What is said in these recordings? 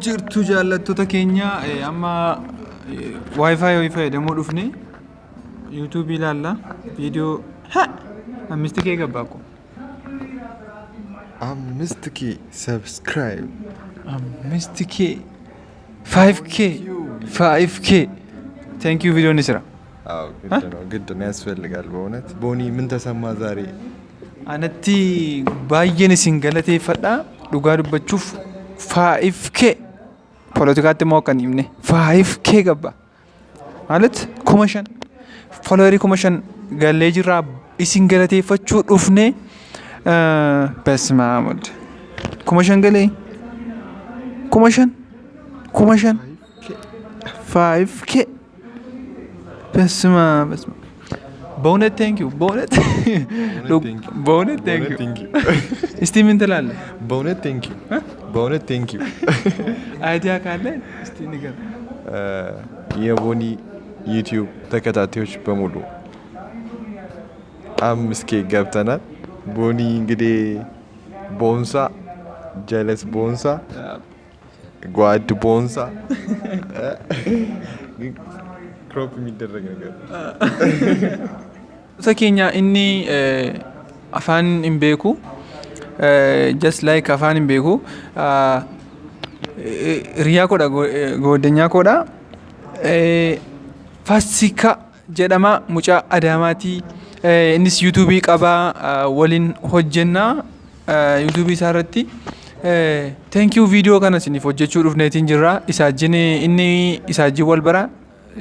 jirtu jaallattoota keenya amma wifi demoo dhufne YouTube ilaalla video ammisti kee gabbaako ammisti kee subscribe ammisti kee 5k thank you video nisra ግድ ነው ያስፈልጋል በእውነት ቦኒ ምን ተሰማ ዛሬ anatti baay'een isin galateeffadha dhugaa dubbachuuf 5k ፖለቲካatti moo kan himne 5k gabba ማለት ኮመሽን ፎሎወሪ ኮመሽን galee jirra isin galateeffachuu dhufne በስማሙድ ኮመሽን galee ኮመሽን 5k በስማ በእውነት thank you በእውነት thank you እስቲ ምን ትላለህ በእውነት thank you አይዲያ ካለ እስቲ ንገር የቦኒ ዩቲዩብ ተከታታዮች በሙሉ 5k ገብተናል ቦኒ እንግዲህ ቦንሳ ጀለስ ቦንሳ ጓድ ቦንሳ ክሮፕ የሚደረግ ነገር ሰከኛ እኒ አፋን ኢምቤኩ just like afaan hin beeku riyaa koodha godinyaa koodha Fasika jedhama mucaa Adaamaatii innis YouTube qaba waliin hojjenna YouTube isaarratti thank you video kana sinif hojjechuu dhufneetiin jirra isaajin inni isaajin wal bara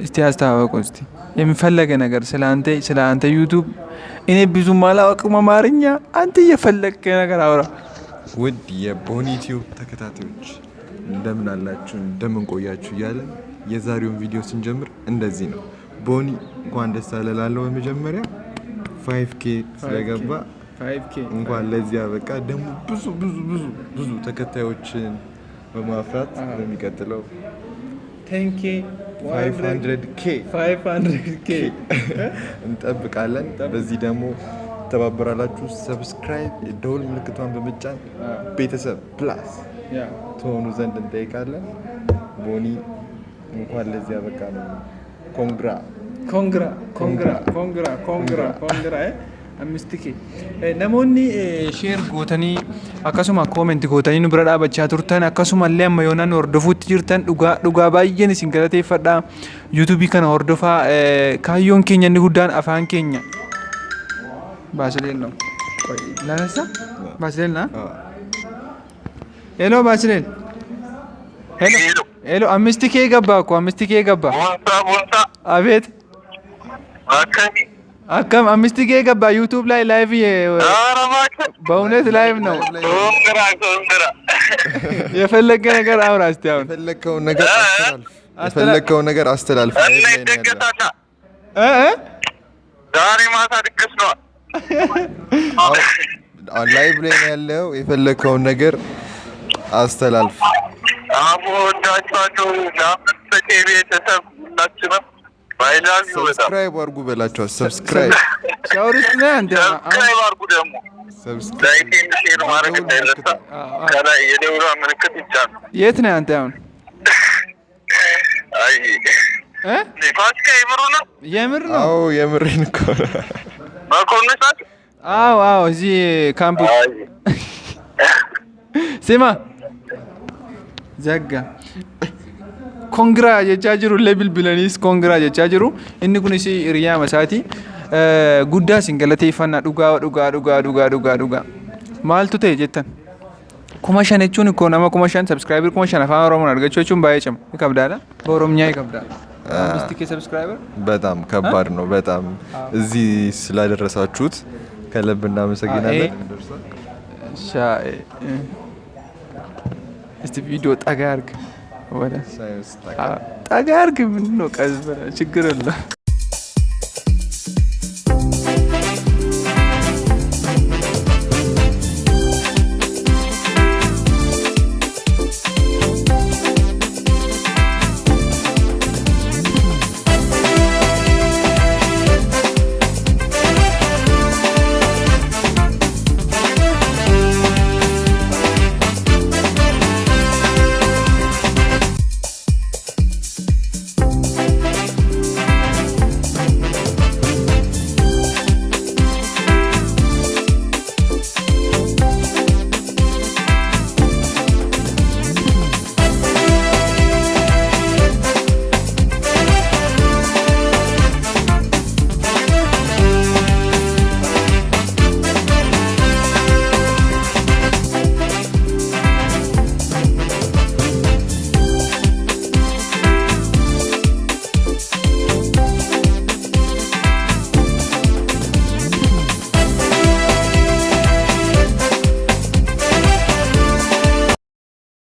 isti astaawaqosti የሚፈለገ ነገር ስላንተ YouTube እኔ ብዙም አላውቅም አማርኛ አንተ የፈለከ ነገር አውራ ውድ የቦኒ ዩቲዩብ ተከታታዮች እንደምን አላችሁ እንደምን ቆያችሁ እያለን የዛሬውን ቪዲዮ ስንጀምር እንደዚህ ነው ቦኒ እንኳን ደስ አለላለው በመጀመሪያ 5k ስለገባ 5k እንኳን ለዚህ አበቃ ደግሞ ብዙ ተከታዮችን በማፍራት በሚቀጥለው 10k 500k እንጠብቃለን በዚህ ደግሞ ተባበራላችሁ ሰብስክራይብ ደውል ምልክቷን በመጫን ቤተሰብ ፕላስ ትሆኑ ዘንድ እንጠይቃለን ቦኒ እንኳን ለዚህ አበቃ ነው ኮንግራ amistike namoonni share gootanii akkasuma comment gootanii nu bira dhaabachaa turtan akkasuma illee amma yoonaan hordofuutti jirtan dhugaa baay'een isin galateeffadha YouTube kana hordofaa kaayyoon keenya inni guddaan afaan keenya Baasileen no Lanasa Baasileen na Hello Baasileen Hello amistike gabba Bonsa Abet akani akkam amistike gabba YouTube ላይ ላይቭ በእውነት ላይቭ ነው ኮንግራ የፈለገ ነገር አውራ እስቲ አሁን የፈለከው ነገር አስተላልፍ ዛሬ ማታ ድግስ ነው ላይቭ ላይ ያለው የፈለከው ነገር አስተላልፍ አቦ ዳቻቸው ለአምስት ቤተሰብ ሁላችንም ሰብስክራይብ አድርጉ በላቸው ሰብስክራይብ ሻውሪት ነህ አንተ ሰብስክራይብ አድርጉ ደግሞ ሰብስክራይብ ሼር ማድረግ እንዳይረሳ ከላይ የደውሏ ምልክት ይጫን የት ነህ አንተ አሁን አይ ፋሲካ የምር ነው አዎ የምሬን እኮ ማኮንሳት አዎ እዚህ ካምፕስ ስማ ዘጋ ኮንግራ የቻጅሩ ሌብል ብለኒስ ኮንግራ የቻጅሩ inni kunis hiriyaa masaati guddaa singalateeffannaa dhugaa maaltu ta'e jettan 5,000 jechuun እኮ nama 5,000 subscriber 5,000 afaan oromoon argachuu jechuun baay'ee cima ይከብዳል በኦሮምኛ ይከብዳል አምስት ሰብስክራይበር በጣም ከባድ ነው በጣም እዚህ ስላደረሳችሁት ከልብ እናመሰግናለን ሻይ እስቲ ቪዲዮ ጠጋ አድርግ ወደ ጠጋ አድርግ ምንድን ነው ቀዝበረ ችግር የለም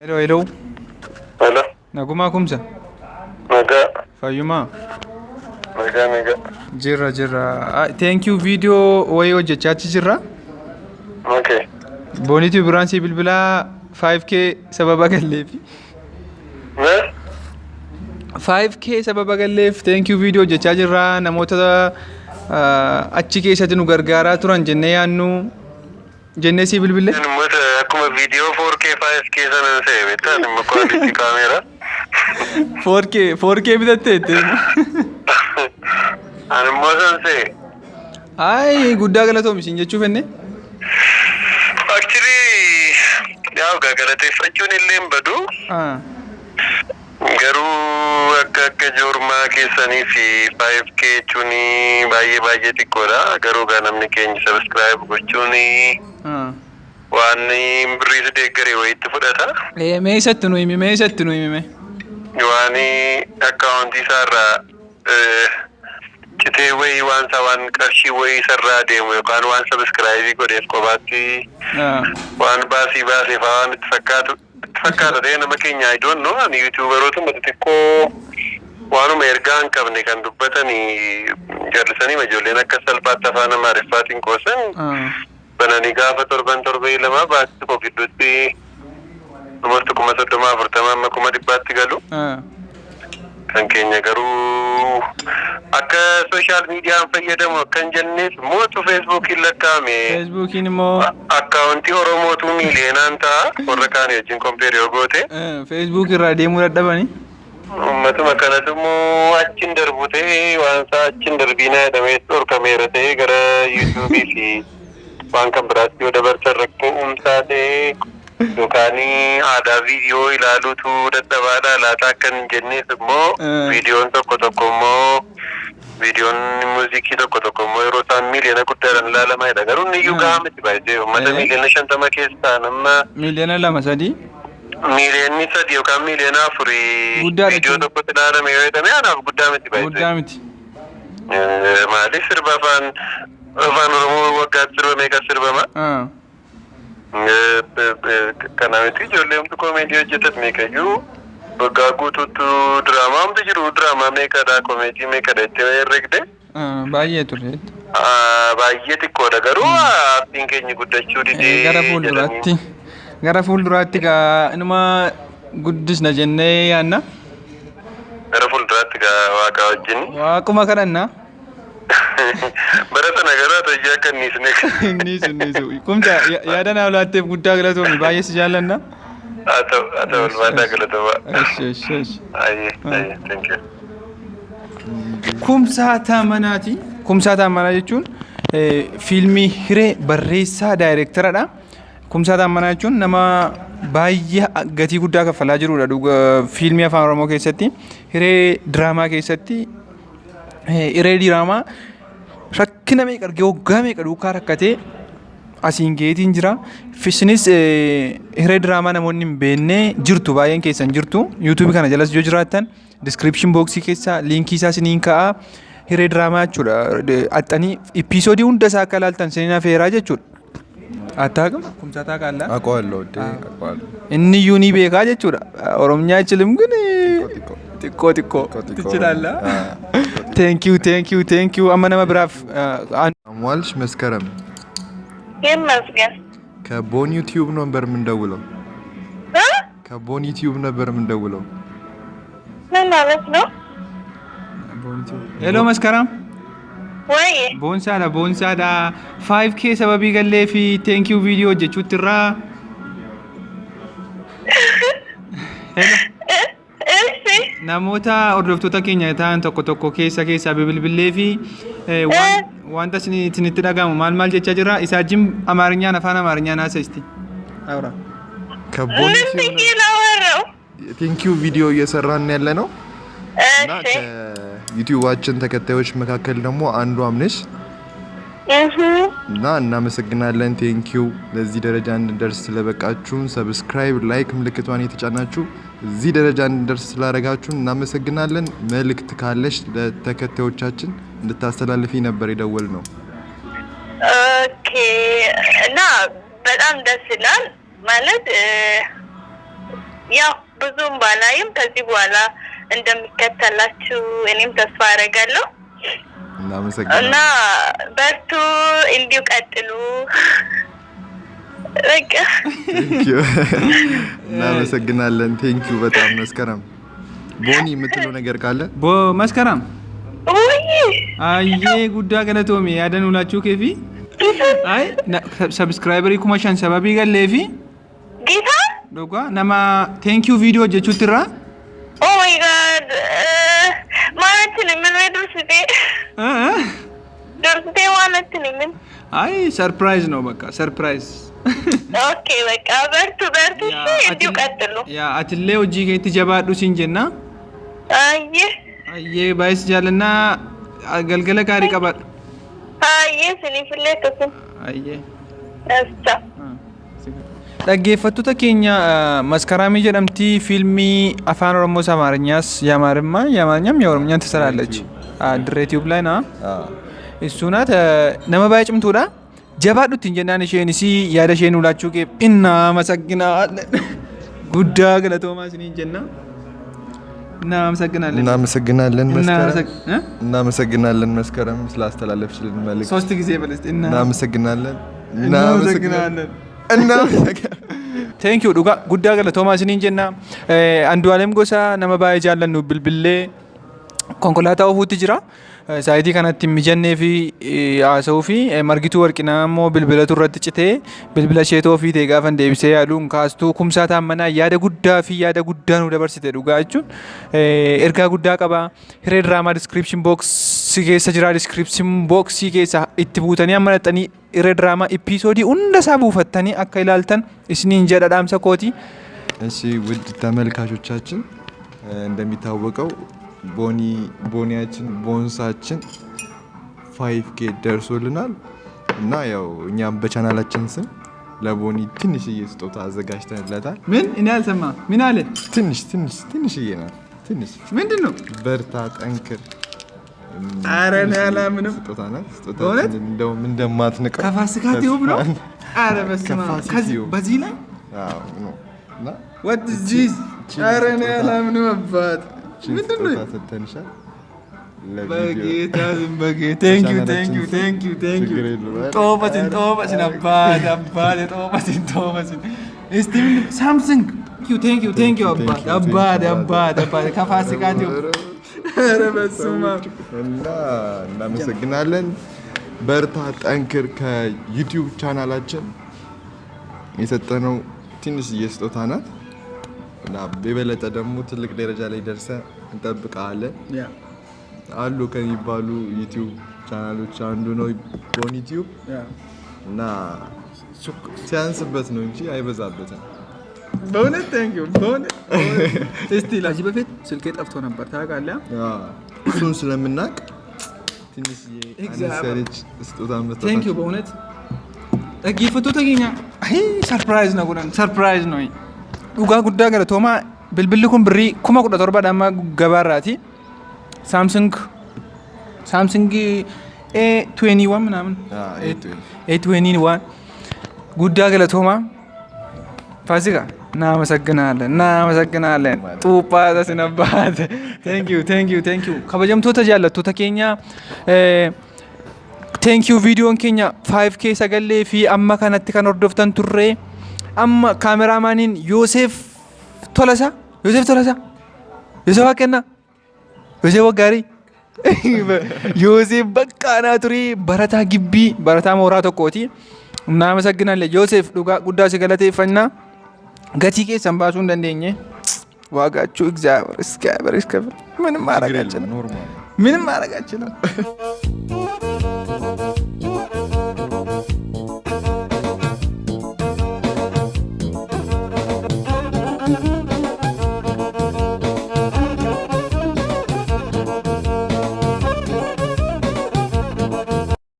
Hello. Hello. Naguma Kumsa. Naga. Fayyuma. Naga. Jirra. Thank you video wayi hojjechaachi jirra. Okay. Boonitu biraansi bilbila 5k sababa galleefi. 5k sababa galleef thank you video hojjechaa jirra namoota achi keessatti nu gargaaraa turan jennee yaannu jennee si bilbille. Akkuma video 4k 5k sanan se'e beektaa immoo quality camera. 4k bitatte. Ani immoo san se'e. Ay guddaa galatoomi isin jechuu fenne. Actually yaa galateeffachuun illee hin badu. Garuu akka joormaa keessanii fi 5k jechuun baay'ee xiqqoodha. Garuu gaa namni keenya subscribe gochuun waan birriis deeggaree wayiitti fudhata. Meesatti nu himi. Waan akkaawuntii isaarraa citee wayii waan qarshii wayii isarraa deemu yookaan waan subscribe godheef qofaatti waan baasee fa'aa waan itti fakkaatu. Fakkaata ta'ee nama keenya I don't know ani YouTuberoota xixiqqoo waanuma ergaa hin qabne kan dubbatanii jallisanii ijoolleen akka salphaatti afaan Amaariffaatiin qoosan bananii gaafa torbee lama baasii tokko gidduutti namoota 30-40 amma 100 galu. Kan keenya garuu akka social media fayyadamu kan jenneef mootu Facebookiin lakkaa'ame. Facebookiin immoo akkaawuntii Oromootu miiliyeenaan ta'a warra kaanii wajjin compare yoo goote. Facebook irraa deemuu dadhabani. Ummatuma kanas immoo achiin darbu ta'ee waan isaa achiin darbiinaa jedhamee dhorkameera ta'ee gara YouTube fi waan kan biraatti yoo dabarsan rakkoo uumsaa ta'ee yookaan aadaa viidiyoo ilaaluutu dadhabaadha laata akka hin jenneef immoo viidiyoon tokko immoo viidiyoon muuziqii tokko immoo yeroo isaan miiliyoona guddaadhaan ilaalamanidha. Garuu inni iyyuu gahaa miti baay'ee uummata miiliyoona 50 keessaa nama miiliyoona 2-3 miiliyoonni 3 yookaan miiliyoona 4 viidiyoo tokkotti ilaalame yoo jedhame anaaf guddaa miti baay'ee. Guddaa miti. Maaliif sirba afaan Oromoo waggaatti sirba meeqa sirbama? Kanamiti ijoollee humti koomeedii hojjetan meeqayyuu waggaa guutuutu diraamaa humti jiru diraamaa meeqadha koomeedii meeqadha itti herregde. Baay'ee ture. Baay'ee xiqqoodha garuu aartiin keenya guddachuu didee gara fuulduraatti gaa inuma guddisna jennee yaanna. Gara fuulduraatti gaa waaqa wajjin. Waaquma kadhanna. Bara sana gara tajjaa kan niisne. Kumsa yaada naa laatteef guddaa galatoomi baay'ee si jaallanna. Haa ta'u ulfaataa galatooma. Thank you. Kumsaa Tamanaati. Kumsaa Tamanaa jechuun fiilmii Hiree barreessaa daayireektaradha. Kumsaa Tamanaa jechuun nama baay'ee gatii guddaa kaffalaa jirudha fiilmii afaan Oromoo keessatti. Hiree diraamaa keessatti Hiree diraamaa rakkina meeqa argee waggaa meeqa duukaa rakkatee asiin geetiin jira. Isinis Hiree diraamaa namoonni hin beekne jirtu baay'een keessan jirtu. YouTube kana jalas yoo jiraattan description boxii keessa liinkii isaa isiniin ka'a. Hiree diraamaa jechuudha. Axxanii episoodii hunda isaa akka ilaaltan isiniin affeeraa jechuudha. Attaaqa Kumsaa taaqaallaa. Aqoollo. Inni iyyuu ni beekaa jechuudha. Oromyaa chilim kun xiqqoo tichilaallaa. Thank you. Amma nama biraaf. Amwaalሽ መስከረም ይመስገን ከቦን ዩቲዩብ ነበር የምንደውለው። ከቦን ዩቲዩብ ነበር የምንደውለው። ምን ማለት ነው? ሄሎ መስከረም ወይ ቦንሳዳ 5k sababii gallee fi thank you video hojjechuutti irraa. Namoota hordoftoota keenya ta'an tokko keessa bilbilee fi wanta isinitti dhagahamu maal jechaa jira isa wajjin Amaarinyaan afaan Amaarinyaan haasaisti. ከቦን ቴንክ ዩ ቪዲዮ እየሰራን ያለ ነው እና ከዩቲዩባችን ተከታዮች መካከል ደግሞ አንዱ አምነሽ እና እናመሰግናለን። ቴንክ ዩ ለዚህ ደረጃ እንድንደርስ ስለበቃችሁን ሰብስክራይብ ላይክ ምልክቷን የተጫናችሁ እዚህ ደረጃ እንድንደርስ ስላደረጋችሁን እናመሰግናለን። መልእክት ካለሽ ለተከታዮቻችን እንድታስተላልፊ ነበር የደወልነው። ኦኬ እና በጣም ደስ ይላል ማለት ያው ብዙም ባላይም ከዚህ በኋላ እንደሚከተላችሁ እኔም ተስፋ አደርጋለሁ። እና በርቱ እንዲሁ ቀጥሉ። በቃ እናመሰግናለን። ቴንክ ዩ በጣም መስከረም። ቦኒ የምትለው ነገር ካለ መስከረም አዬ ጉዳ ገለቶሚ ያደኑላችሁ ከፊ አይ ሰብስክራይበሪ ኩማሻን ሰባቢ ገለፊ ጌታ ዶጋ ነማ ቴንክ ዩ ቪዲዮ ጀቹትራ ኦ ማይ ጋድ ማለት ነው ምን ወይዱስቴ ደርቴ ማለት ነው ምን አይ ሰርፕራይዝ ነው በቃ ሰርፕራይዝ ኦኬ በቃ በርቱ እንዲሁ ቀጥሉ ያ አትሌ ወጂ ከቲ ጀባዱ ሲንጀና አዬ ባይስ ጃለና አገልገለ ጋሪ ቀባል አዬ ስኒፍለከስ አዬ አስታ dhaggeeffattoota keenya maskaraamii jedhamti fiilmii afaan oromoo amaarኛስ የአማርኛም የኦሮምኛም ትሰራለች ድሬ ቲዩብ ላይ ነው እሱናት nama baay'ee cimtuudha jabaadhutti jennaan isheenis yaada isheen ulaachuu qeeb እናመሰግናለን guddaa galatoomaa isiniin jenna እናመሰግናለን መስከረም ስላስተላለፍሽልን መልእክት ሶስት ጊዜ በለስት እናመሰግናለን Thank you dhuga guddaa galatoomaa isiniin jenna Andualem Gosaa nama baay'ee jaallannu bilbilee konkolaataa ofuutti jira saayitii kanatti mijannee fi haasa'uu fi margituu warqinaa immoo bilbilatu irratti citee bilbila isheetoo fi ta'e gaafan deebisee yaaduun kaastuu kumsaa Tamana yaada guddaa fi yaada guddaa nu dabarsite dhugaa jechuun ergaa guddaa qaba hiree diraamaa description box keessa jira description box keessa itti buutanii amanaxanii hiree diraamaa episoodii hunda isaa buufattanii akka ilaaltan isiniin jedha dhaamsa kooti. እሺ ውድ ተመልካቾቻችን እንደሚታወቀው ቦንሳችን 5k ደርሶልናል እና ያው እኛም በቻናላችን ስም ለቦኒ ትንሽዬ ስጦታ አዘጋጅተንለታል። ምን እኔ አልሰማ ምን አለ ትንሽዬ ናት ትንሽ ምንድነው በርታ ጠንክር አረ እኔ አላምንም ስጦታ ናት ስጦታችን እንደውም እንደማትንቀው ከፋሲካ ቲዩብ ነው አረ በስመ አብ ከዚህ በዚህ ላይ አዎ ነው እና what is this አረ እኔ አላምንም አባት ምንድነው ተተንሻል በጌታ በጌታ thank you ጦበትን እስቲ ሳምሰንግ thank you አባት ከፋሲካ ቲዩብ ኧረ በስመ አብ እና እናመሰግናለን በርታ ጠንክር ከዩቲዩብ ቻናላችን የሰጠነው ትንሽዬ ስጦታ ናት እና በበለጠ ደግሞ ትልቅ ደረጃ ላይ ደርሰህ እንጠብቃለን አሉ ከሚባሉ ዩቲዩብ ቻናሎች አንዱ ነው ቦኒ ቲዩብ እና ሲያንስበት ነው እንጂ አይበዛበትም በእውነት thank you በእውነት እስቲ ለዚህ በፊት ስልኬ ጠፍቶ ነበር ታውቃለህ እሱን ስለምናቅ ትንሽዬ አንሰሪች ስጦታ መስጠት thank you በእውነት dhaggeeffattoota keenya ሰርፕራይዝ ነው ጉዳን ሰርፕራይዝ ነው dhugaa guddaa galatoomaa bilbilli kun birrii 17,000 dhamma gabaarraati Samsung A21 ምናምን A21 guddaa galatoomaa ፋሲካ እናመሰግናለን ጡጳታ ሲነባት thank you kabajamtoota jaallattoota keenya thank you videoon keenya 5k sagalee fi amma kanatti kan hordoftan turre amma kaameraamaaniin Yoosef Tolasaa Yoosef Akkenna Yoosef Wagaarii Yoosef Baqqaanaa turii barataa gibbii barataa mooraa tokkooti እናመሰግናለን Yoosef dhugaa guddaa si galateeffannaa gatii keessan baasuu hin dandeenye ዋጋችሁ እግዚአብሔር ምንም ማረጋችሁ